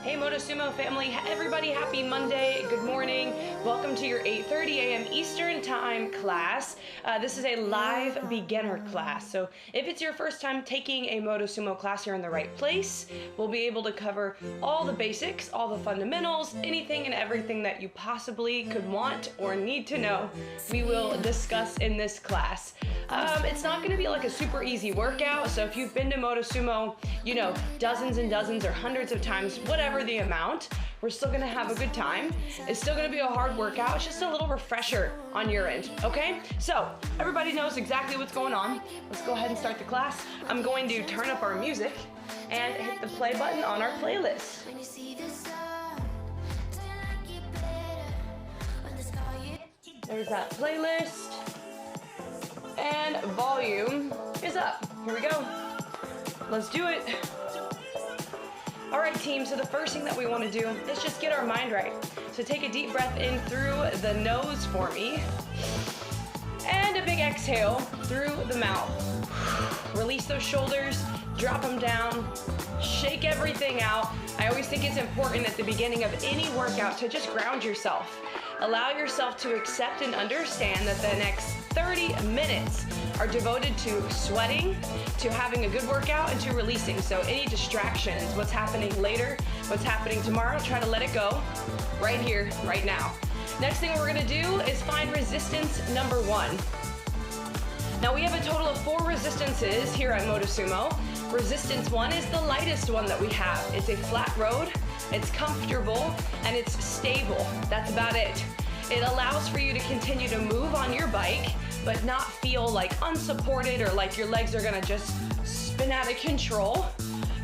Hey Motosumo family, everybody, happy Monday, good morning. Welcome to your 8:30 a.m. Eastern Time class. This is a live beginner class, so if it's your first time taking a Motosumo class, you're in the right place. We'll be able to cover all the basics, all the fundamentals, anything and everything that you possibly could want or need to know, we will discuss in this class. It's not going to be like a super easy workout, so if you've been to Motosumo, you know, dozens and dozens or hundreds of times, whatever the amount, we're still going to have a good time. It's still going to be a hard workout. It's just a little refresher on your end, okay? So everybody knows exactly what's going on. Let's go ahead and start the class. I'm going to turn up our music and hit the play button on our playlist. There's that playlist. And volume is up. Here we go. Let's do it. All right, team, so the first thing that we want to do is just get our mind right. So take a deep breath in through the nose for me. And a big exhale through the mouth. Release those shoulders, drop them down, shake everything out. I always think it's important at the beginning of any workout to just ground yourself. Allow yourself to accept and understand that the next 30 minutes are devoted to sweating, to having a good workout, and to releasing. So any distractions, what's happening later, what's happening tomorrow, try to let it go right here, right now. Next thing we're gonna do is find resistance number 1. Now we have a total of 4 resistances here at Motosumo. Resistance 1 is the lightest one that we have. It's a flat road, it's comfortable, and it's stable. That's about it. It allows for you to continue to move on your bike, but not feel like unsupported or like your legs are gonna just spin out of control.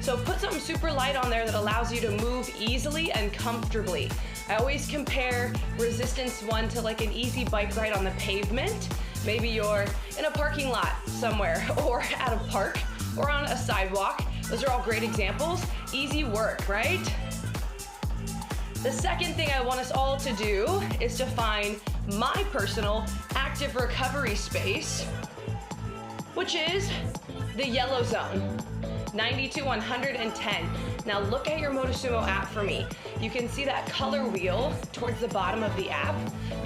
So put something super light on there that allows you to move easily and comfortably. I always compare resistance 1 to like an easy bike ride on the pavement. Maybe you're in a parking lot somewhere or at a park or on a sidewalk. Those are all great examples. Easy work, right? The second thing I want us all to do is to find my personal active recovery space, which is the yellow zone, 90 to 110. Now look at your Motosumo app for me. You can see that color wheel towards the bottom of the app,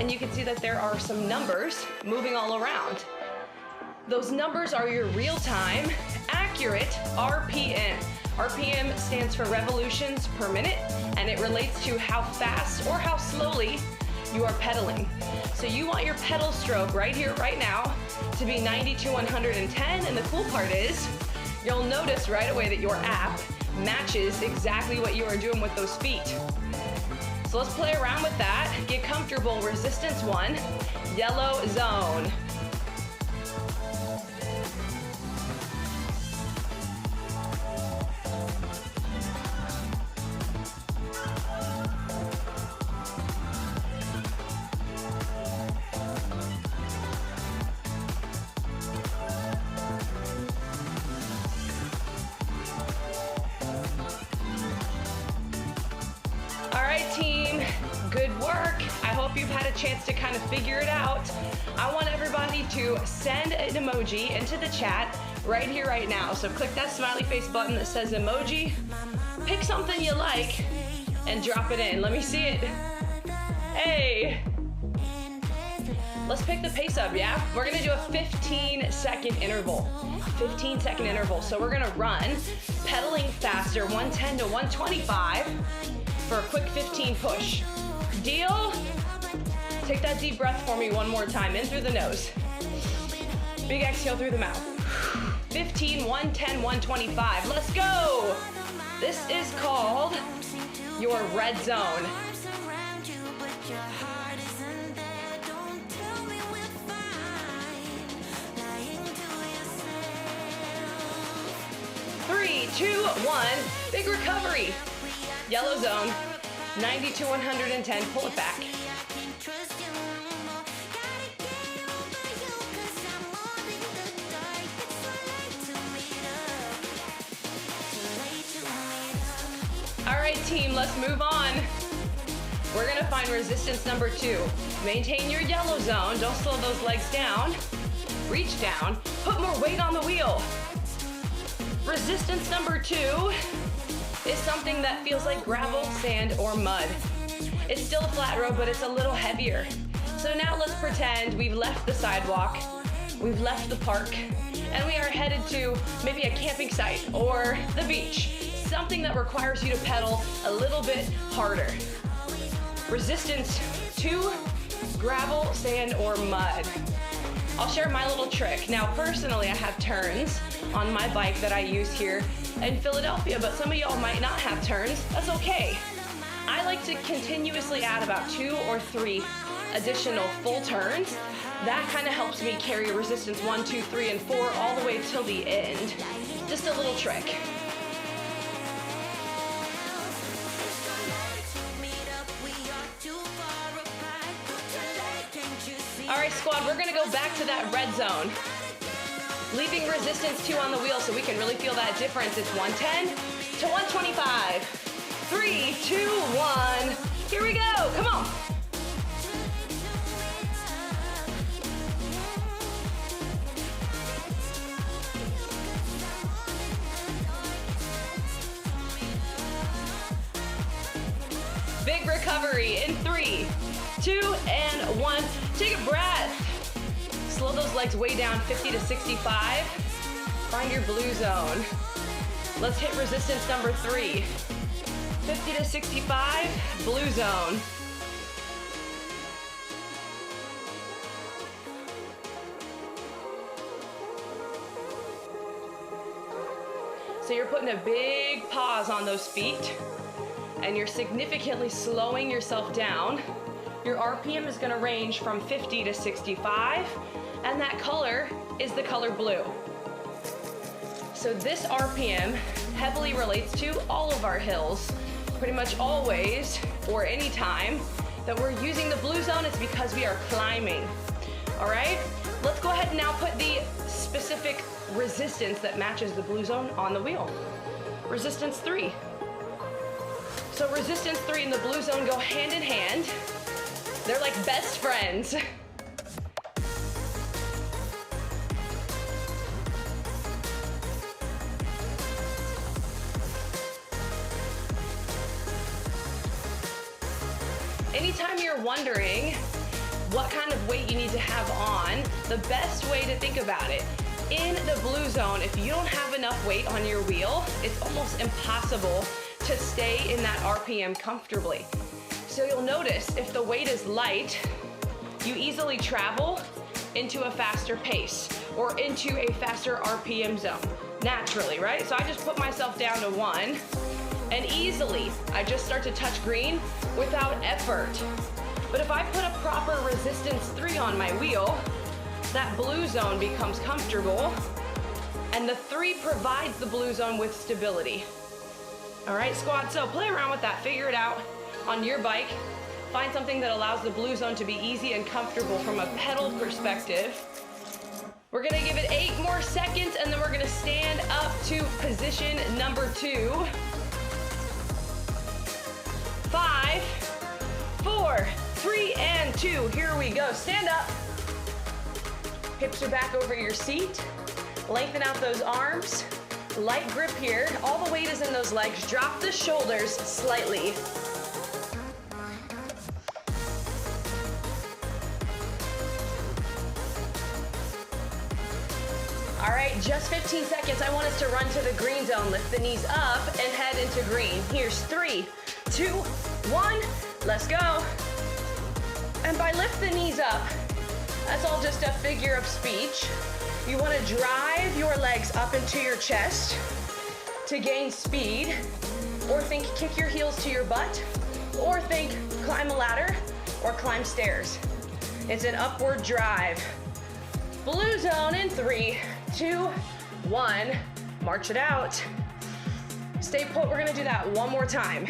and you can see that there are some numbers moving all around. Those numbers are your real-time, accurate RPM. RPM stands for revolutions per minute, and it relates to how fast or how slowly you are pedaling. So you want your pedal stroke right here, right now, to be 90 to 110, and the cool part is, you'll notice right away that your app matches exactly what you are doing with those feet. So let's play around with that. Get comfortable. Resistance 1, yellow zone. Team, good work. I hope you've had a chance to kind of figure it out. I want everybody to send an emoji into the chat right here, right now. So click that smiley face button that says emoji, pick something you like, and drop it in. Let me see it. Hey. Let's pick the pace up, yeah? We're gonna do a 15-second interval. 15-second interval. So we're gonna run, pedaling faster, 110 to 125. For a quick 15 push. Deal? Take that deep breath for me one more time, in through the nose. Big exhale through the mouth. 15, 110, 125. Let's go! This is called your red zone. Three, 2, 1, big recovery. Yellow zone, 90 to 110, pull it back. All right, team, let's move on. We're gonna find resistance number 2. Maintain your yellow zone, don't slow those legs down. Reach down, put more weight on the wheel. Resistance number 2 is something that feels like gravel, sand, or mud. It's still a flat road, but it's a little heavier. So now let's pretend we've left the sidewalk, we've left the park, and we are headed to maybe a camping site or the beach. Something that requires you to pedal a little bit harder. Resistance to gravel, sand, or mud. I'll share my little trick. Now, personally, I have turns on my bike that I use here in Philadelphia, but some of y'all might not have turns. That's okay. I like to continuously add about 2 or 3 additional full turns. That kind of helps me carry resistance 1, 2, 3, and 4 all the way till the end. Just a little trick. All right, squad, we're gonna go back to that red zone. Leaving resistance 2 on the wheel so we can really feel that difference. It's 110 to 125. 3, 2, 1. Here we go, come on. Big recovery in 3, 2, and 1. Take a breath. Slow those legs way down, 50 to 65. Find your blue zone. Let's hit resistance number 3. 50 to 65, blue zone. So you're putting a big pause on those feet, and you're significantly slowing yourself down. Your RPM is gonna range from 50 to 65, and that color is the color blue. So this RPM heavily relates to all of our hills. Pretty much always, or any time that we're using the blue zone, it's because we are climbing. All right, let's go ahead and now put the specific resistance that matches the blue zone on the wheel. Resistance 3. So resistance 3 and the blue zone go hand in hand. They're like best friends. Anytime you're wondering what kind of weight you need to have on, the best way to think about it, in the blue zone, if you don't have enough weight on your wheel, it's almost impossible to stay in that RPM comfortably. So you'll notice if the weight is light, you easily travel into a faster pace or into a faster RPM zone, naturally, right? So I just put myself down to 1, and easily I just start to touch green without effort. But if I put a proper resistance 3 on my wheel, that blue zone becomes comfortable, and the 3 provides the blue zone with stability. All right, squad, so play around with that, figure it out on your bike. Find something that allows the blue zone to be easy and comfortable from a pedal perspective. We're gonna give it 8 more seconds, and then we're gonna stand up to position number 2. 5, 4, 3, and 2. Here we go. Stand up. Hips are back over your seat. Lengthen out those arms. Light grip here. All the weight is in those legs. Drop the shoulders slightly. All right, just 15 seconds. I want us to run to the green zone. Lift the knees up and head into green. Here's 3, 2, 1. Let's go. And by lift the knees up, that's all just a figure of speech. You want to drive your legs up into your chest to gain speed, or think kick your heels to your butt, or think climb a ladder or climb stairs. It's an upward drive. Blue zone in 3, 2, 1. March it out. Stay put. We're going to do that one more time.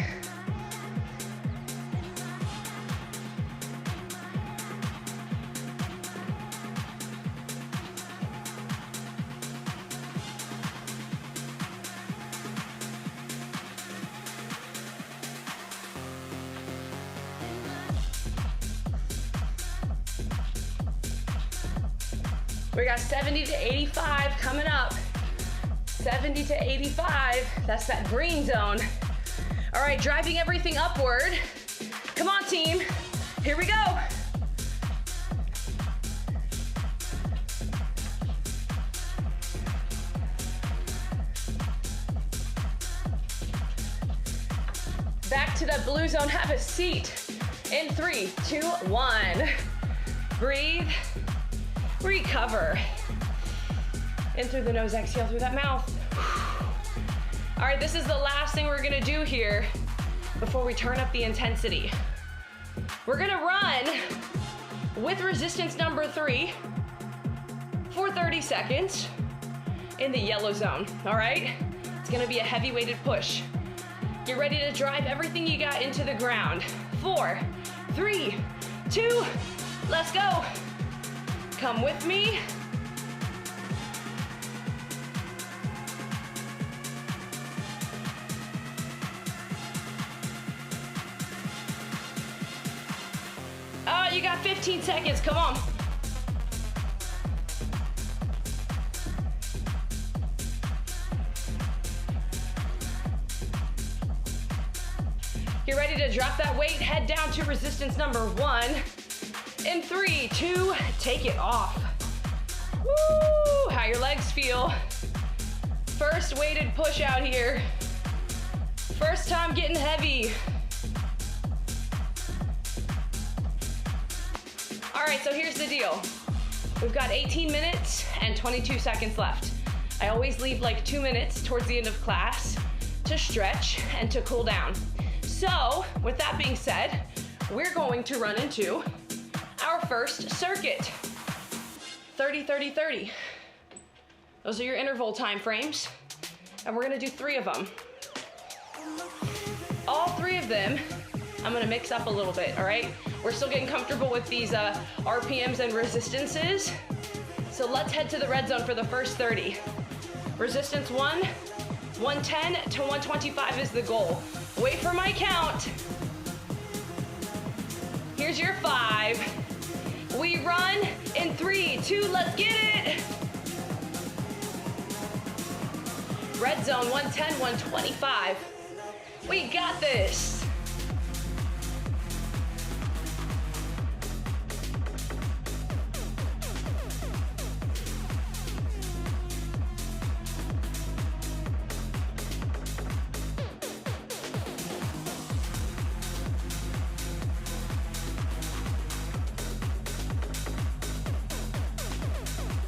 We got 70 to 85 coming up. 70 to 85, that's that green zone. All right, driving everything upward. Come on, team. Here we go. Back to that blue zone, have a seat. In 3, 2, 1. Breathe, recover. In through the nose, exhale through that mouth. All right, this is the last thing we're gonna do here before we turn up the intensity. We're gonna run with resistance number 3 for 30 seconds in the yellow zone, all right? It's gonna be a heavy weighted push. Get ready to drive everything you got into the ground. 4, 3, 2, let's go. Come with me. Oh, you got 15 seconds, come on. Get ready to drop that weight, head down to resistance number 1. In 3, 2, take it off. Woo, how your legs feel. First weighted push out here. First time getting heavy. All right, so here's the deal. We've got 18 minutes and 22 seconds left. I always leave like 2 minutes towards the end of class to stretch and to cool down. So, with that being said, we're going to run into our first circuit. 30, 30, 30. Those are your interval time frames. And we're gonna do 3 of them. All 3 of them, I'm gonna mix up a little bit, all right? We're still getting comfortable with these RPMs and resistances. So let's head to the red zone for the first 30. Resistance 1, 110 to 125 is the goal. Wait for my count. Here's your 5. We run in 3, 2, let's get it. Red zone, 110, 125. We got this.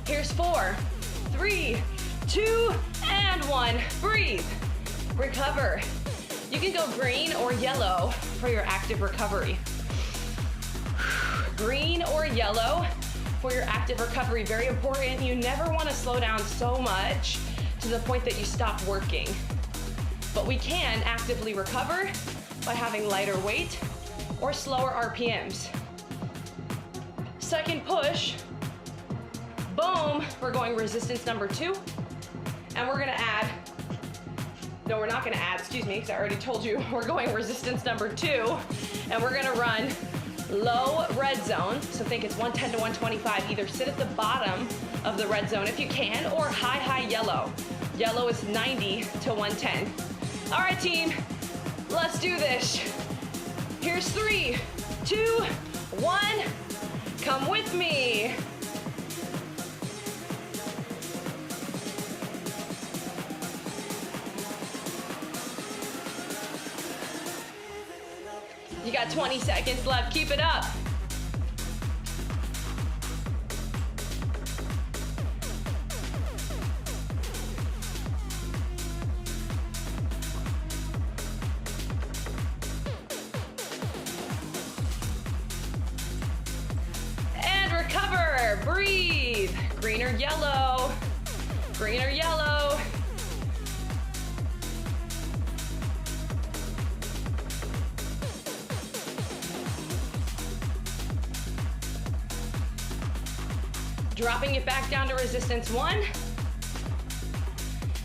Here's 4, 3, 2, and 1. Breathe. Recover. You can go green or yellow for your active recovery. Green or yellow for your active recovery. Very important. You never want to slow down so much to the point that you stop working. But we can actively recover by having lighter weight or slower RPMs. Second push. Boom, we're going resistance number 2. And we're gonna add, no, we're not gonna add, excuse me, because I already told you, we're going resistance number 2. And we're gonna run low red zone. So think it's 110 to 125. Either sit at the bottom of the red zone if you can, or high, high yellow. Yellow is 90 to 110. All right, team, let's do this. Here's 3, 2, 1. Come with me. You got 20 seconds left, keep it up. And recover, breathe. Green or yellow, green or yellow. Dropping it back down to resistance 1.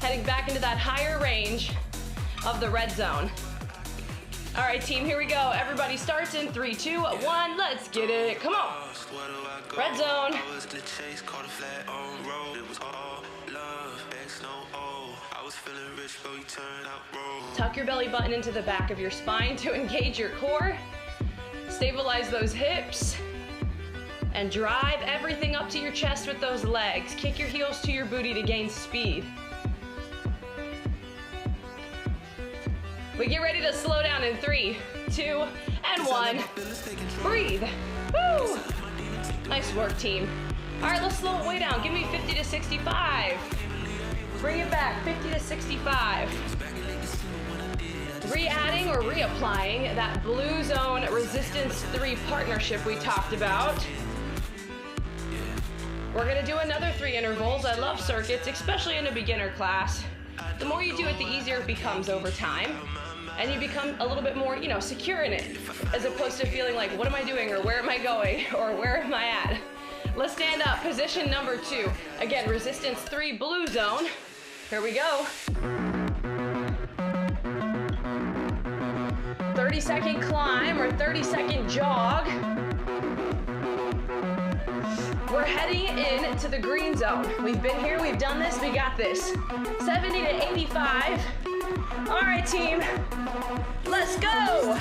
Heading back into that higher range of the red zone. All right, team, here we go. Everybody starts in 3, 2, 1. Let's get it. Come on. Red zone. Tuck your belly button into the back of your spine to engage your core. Stabilize those hips. And drive everything up to your chest with those legs. Kick your heels to your booty to gain speed. We get ready to slow down in 3, 2, and 1. Breathe. Woo! Nice work, team. All right, let's slow it way down. Give me 50 to 65. Bring it back, 50 to 65. Re-adding or reapplying that blue zone resistance 3 partnership we talked about. We're gonna do another 3 intervals. I love circuits, especially in a beginner class. The more you do it, the easier it becomes over time. And you become a little bit more, secure in it, as opposed to feeling like, what am I doing, or where am I going, or where am I at? Let's stand up, position number 2. Again, resistance 3 blue zone. Here we go. 30-second climb or 30-second jog. We're heading into the green zone. We've been here, we've done this, we got this. 70 to 85. All right, team, let's go.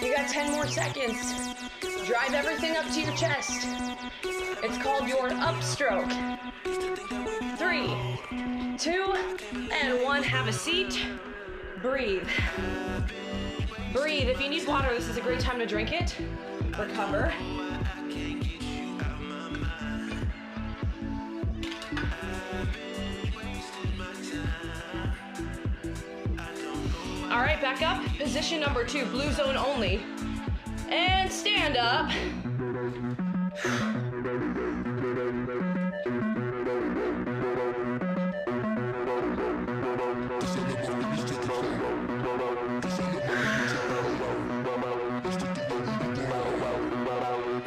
You got 10 more seconds. Drive everything up to your chest. It's called your upstroke. 3, 2, and 1. Have a seat. Breathe. Breathe. If you need water, this is a great time to drink it. Recover. All right, back up. Position number 2, blue zone only. And stand up.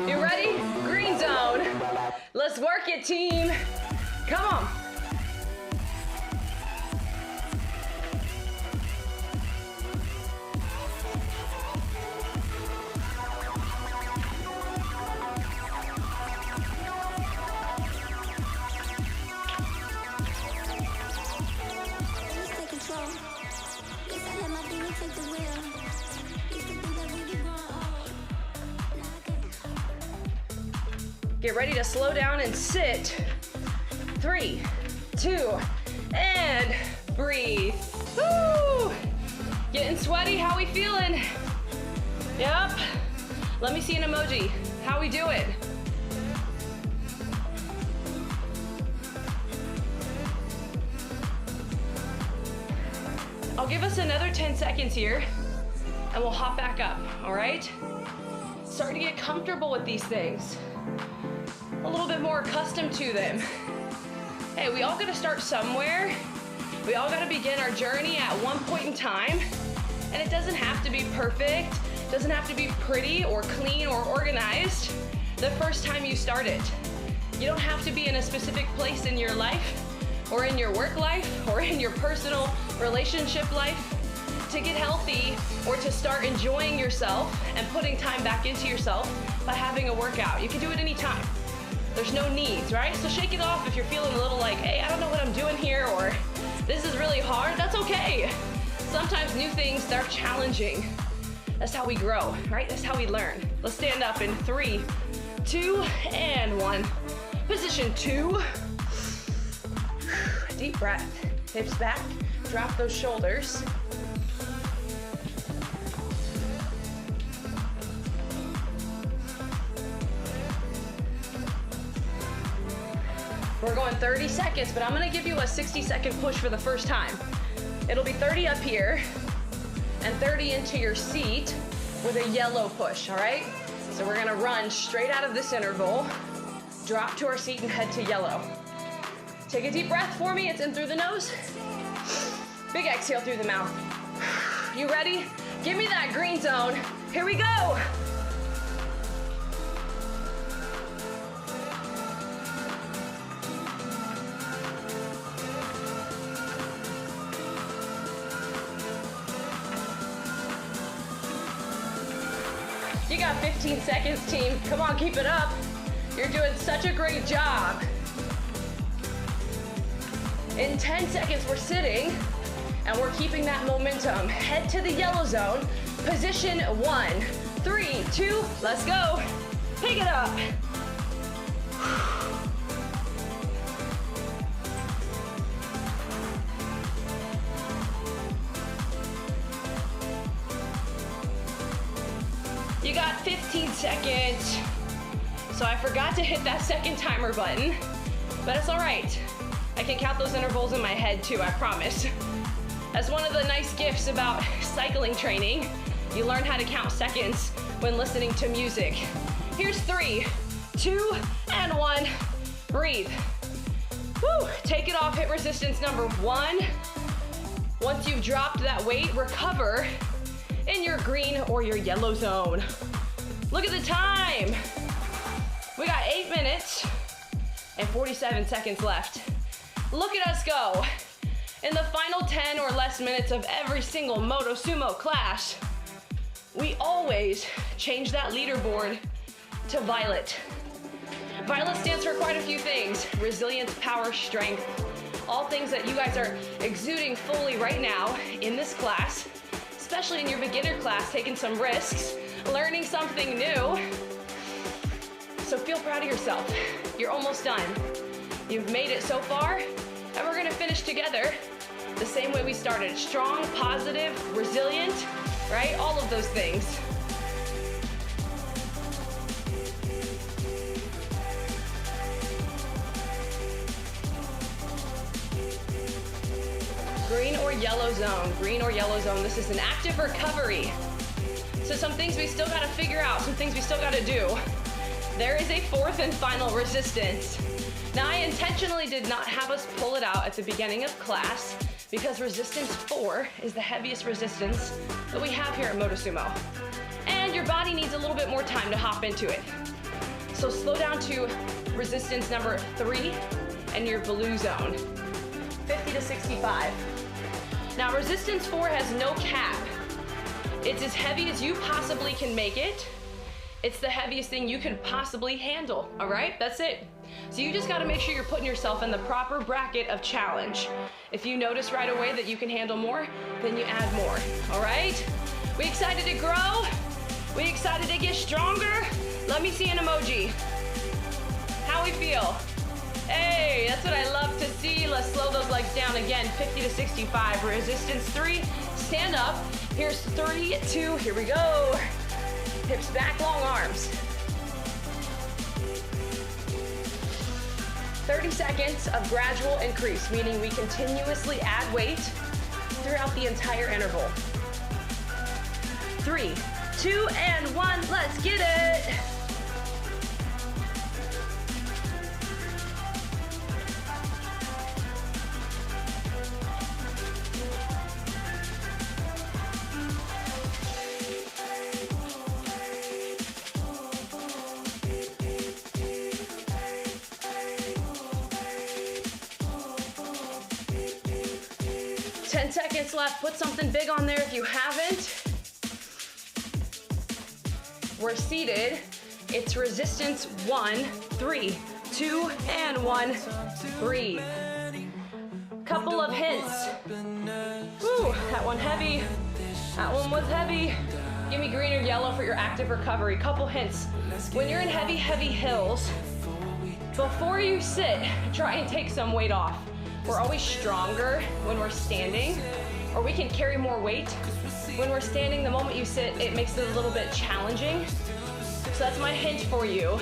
You ready? Green zone. Let's work it, team. Come on. Get ready to slow down and sit. 3, 2, and breathe. Woo! Getting sweaty, how we feeling? Yep. Let me see an emoji. How we doing? I'll give us another 10 seconds here and we'll hop back up, all right? Start to get comfortable with these things. A little bit more accustomed to them. Hey, we all gotta start somewhere. We all gotta begin our journey at one point in time. And it doesn't have to be perfect, doesn't have to be pretty or clean or organized the first time you start it. You don't have to be in a specific place in your life or in your work life or in your personal relationship life to get healthy or to start enjoying yourself and putting time back into yourself by having a workout. You can do it anytime. There's no needs, right? So shake it off if you're feeling a little like, hey, I don't know what I'm doing here, or this is really hard. That's okay. Sometimes new things, they're challenging. That's how we grow, right? That's how we learn. Let's stand up in 3, 2, and 1. Position 2. Deep breath. Hips back. Drop those shoulders. We're going 30 seconds, but I'm gonna give you a 60-second push for the first time. It'll be 30 up here and 30 into your seat with a yellow push, all right? So we're gonna run straight out of this interval, drop to our seat and head to yellow. Take a deep breath for me, it's in through the nose. Big exhale through the mouth. You ready? Give me that green zone. Here we go. You got 15 seconds, team. Come on, keep it up. You're doing such a great job. In 10 seconds, we're sitting and we're keeping that momentum. Head to the yellow zone. Position 1, 3, 2, let's go. Pick it up. You got 15 seconds. So I forgot to hit that second timer button, but it's all right. I can count those intervals in my head too, I promise. That's one of the nice gifts about cycling training. You learn how to count seconds when listening to music. Here's 3, 2, and 1. Breathe. Woo. Take it off, hit resistance number 1. Once you've dropped that weight, recover in your green or your yellow zone. Look at the time. We got 8 minutes and 47 seconds left. Look at us go. In the final 10 or less minutes of every single Motosumo class, we always change that leaderboard to violet. Violet stands for quite a few things: resilience, power, strength, all things that you guys are exuding fully right now in this class, especially in your beginner class, taking some risks, learning something new. So feel proud of yourself. You're almost done. You've made it so far, and we're gonna finish together the same way we started. Strong, positive, resilient, right? All of those things. Green or yellow zone, green or yellow zone. This is an active recovery. So some things we still gotta figure out, some things we still gotta do. There is a 4th and final resistance. Now I intentionally did not have us pull it out at the beginning of class because resistance 4 is the heaviest resistance that we have here at Motosumo. And your body needs a little bit more time to hop into it. So slow down to resistance number 3 and your blue zone, 50 to 65. Now resistance 4 has no cap. It's as heavy as you possibly can make it. It's the heaviest thing you can possibly handle, all right? That's it. So you just gotta make sure you're putting yourself in the proper bracket of challenge. If you notice right away that you can handle more, then you add more, all right? We excited to grow? We excited to get stronger? Let me see an emoji. How we feel? Hey, that's what I love to see. Let's slow those legs down again, 50 to 65. Resistance 3, stand up. Here's 3, 2, here we go. Hips back, long arms. 30 seconds of gradual increase, meaning we continuously add weight throughout the entire interval. 3, 2, and 1, let's get it. Seconds left. Put something big on there if you haven't. We're seated. It's resistance 1, 3, 2, and 1. Breathe. Couple of hints. Woo, that one heavy. That one was heavy. Give me green or yellow for your active recovery. Couple hints. When you're in heavy, heavy hills, before you sit, try and take some weight off. We're always stronger when we're standing, or we can carry more weight. When we're standing, the moment you sit, it makes it a little bit challenging. So that's my hint for you.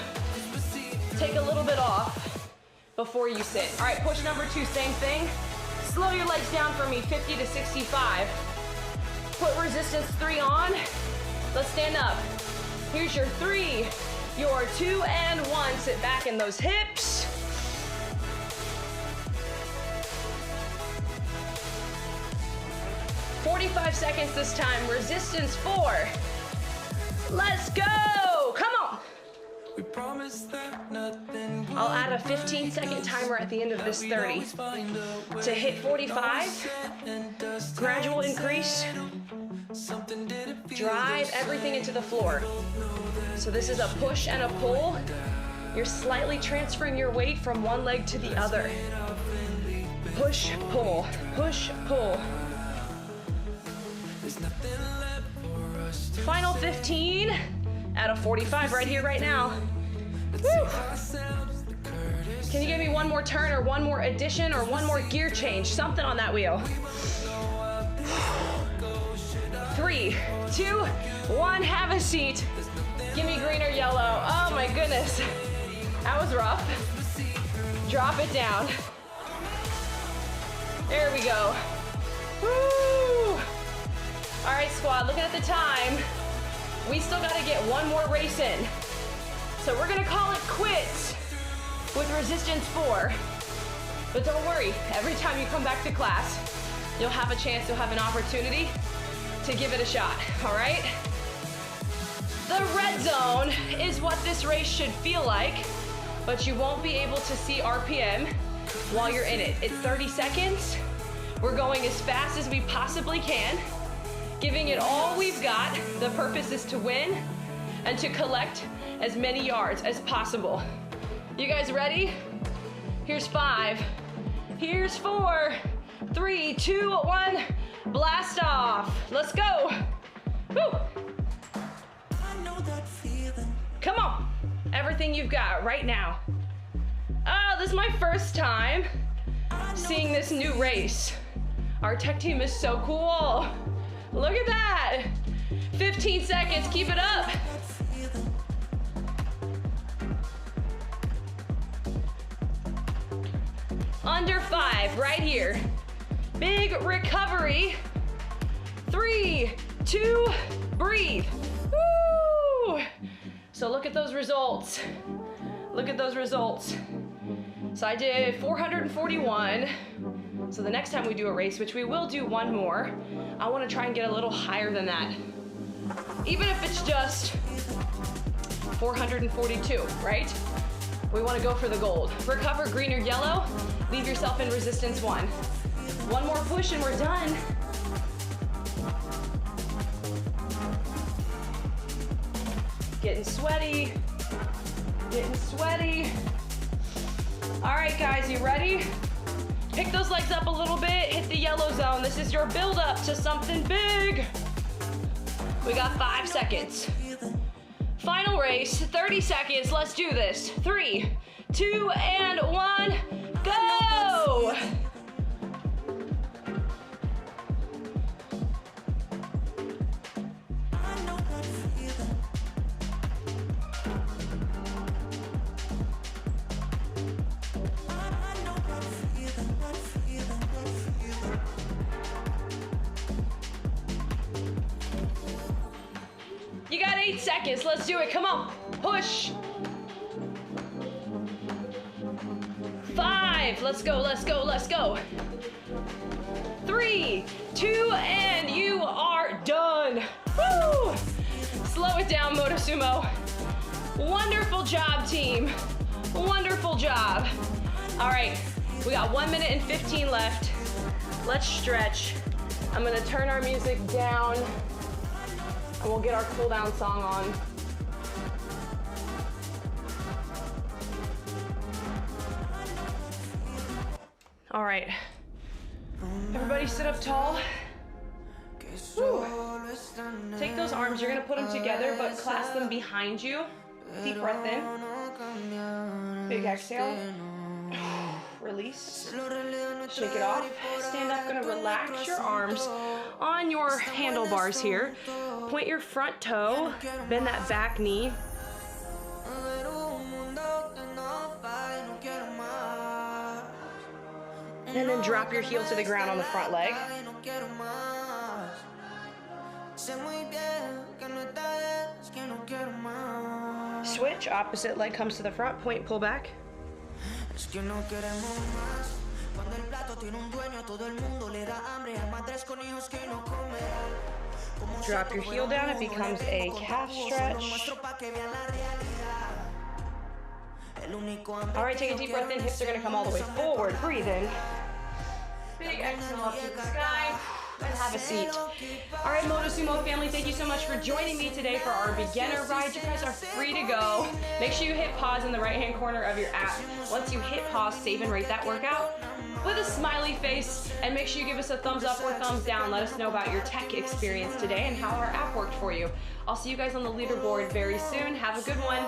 Take a little bit off before you sit. All right, push number 2, same thing. Slow your legs down for me, 50 to 65. Put resistance 3 on. Let's stand up. Here's your 3, your 2, and 1. Sit back in those hips. "45 seconds this time. Resistance 4. Let's go. Come on. I'll add a 15-second timer at the end of this 30. To hit 45, gradual increase. Drive everything into the floor. So this is a push and a pull. You're slightly transferring your weight from one leg to the other. Push, pull, push, pull. Final 15 out of 45 right here, right now. Woo. Can you give me one more turn or one more addition or one more gear change? Something on that wheel. 3, 2, 1, have a seat. Give me green or yellow. Oh my goodness. That was rough. Drop it down. There we go. Woo! All right, squad, looking at the time. We still gotta get one more race in. So we're gonna call it quits with resistance 4. But don't worry, every time you come back to class, you'll have a chance, you'll have an opportunity to give it a shot, all right? The red zone is what this race should feel like, but you won't be able to see RPM while you're in it. It's 30 seconds. We're going as fast as we possibly can, giving it all we've got. The purpose is to win and to collect as many yards as possible. You guys ready? Here's 5, here's 4, 3, 2, 1, blast off. Let's go. Woo. Come on, everything you've got right now. Oh, this is my first time seeing this new race. Our tech team is so cool. Look at that. 15 seconds, keep it up. Under 5, right here. Big recovery. 3, 2, breathe. Woo! So look at those results. Look at those results. So I did 441. So the next time we do a race, which we will do one more, I want to try and get a little higher than that. Even if it's just 442, right? We want to go for the gold. Recover green or yellow. Leave yourself in resistance 1. One more push and we're done. Getting sweaty. Getting sweaty. All right, guys, you ready? Pick those legs up a little bit. Hit the yellow zone. This is your build up to something big. We got 5 seconds. Final race, 30 seconds. Let's do this. 3, 2, and 1, go! You got 8 seconds. Let's do it. Come on. Push. 5. Let's go. Let's go. Let's go. 3, 2, and you are done. Woo! Slow it down, Motosumo. Wonderful job, team. Wonderful job. All right. We got 1 minute and 15 left. Let's stretch. I'm going to turn our music down. And we'll get our cool down song on. All right. Everybody sit up tall. Woo. Take those arms, you're gonna put them together, but clasp them behind you. Deep breath in. Big exhale. Release. Shake it off. Stand up, gonna relax your arms on your handlebars here. Point your front toe, bend that back knee. And then drop your heel to the ground on the front leg. Switch, opposite leg comes to the front, point, pull back. Drop your heel down, it becomes a calf stretch. All right, take a deep breath in, hips are gonna come all the way forward, breathe in. Big exhale up to the sky, and have a seat. All right, Motosumo family, thank you so much for joining me today for our beginner ride. You guys are free to go. Make sure you hit pause in the right-hand corner of your app. Once you hit pause, save and rate that workout with a smiley face, and make sure you give us a thumbs up or thumbs down. Let us know about your tech experience today and how our app worked for you. I'll see you guys on the leaderboard very soon. Have a good one.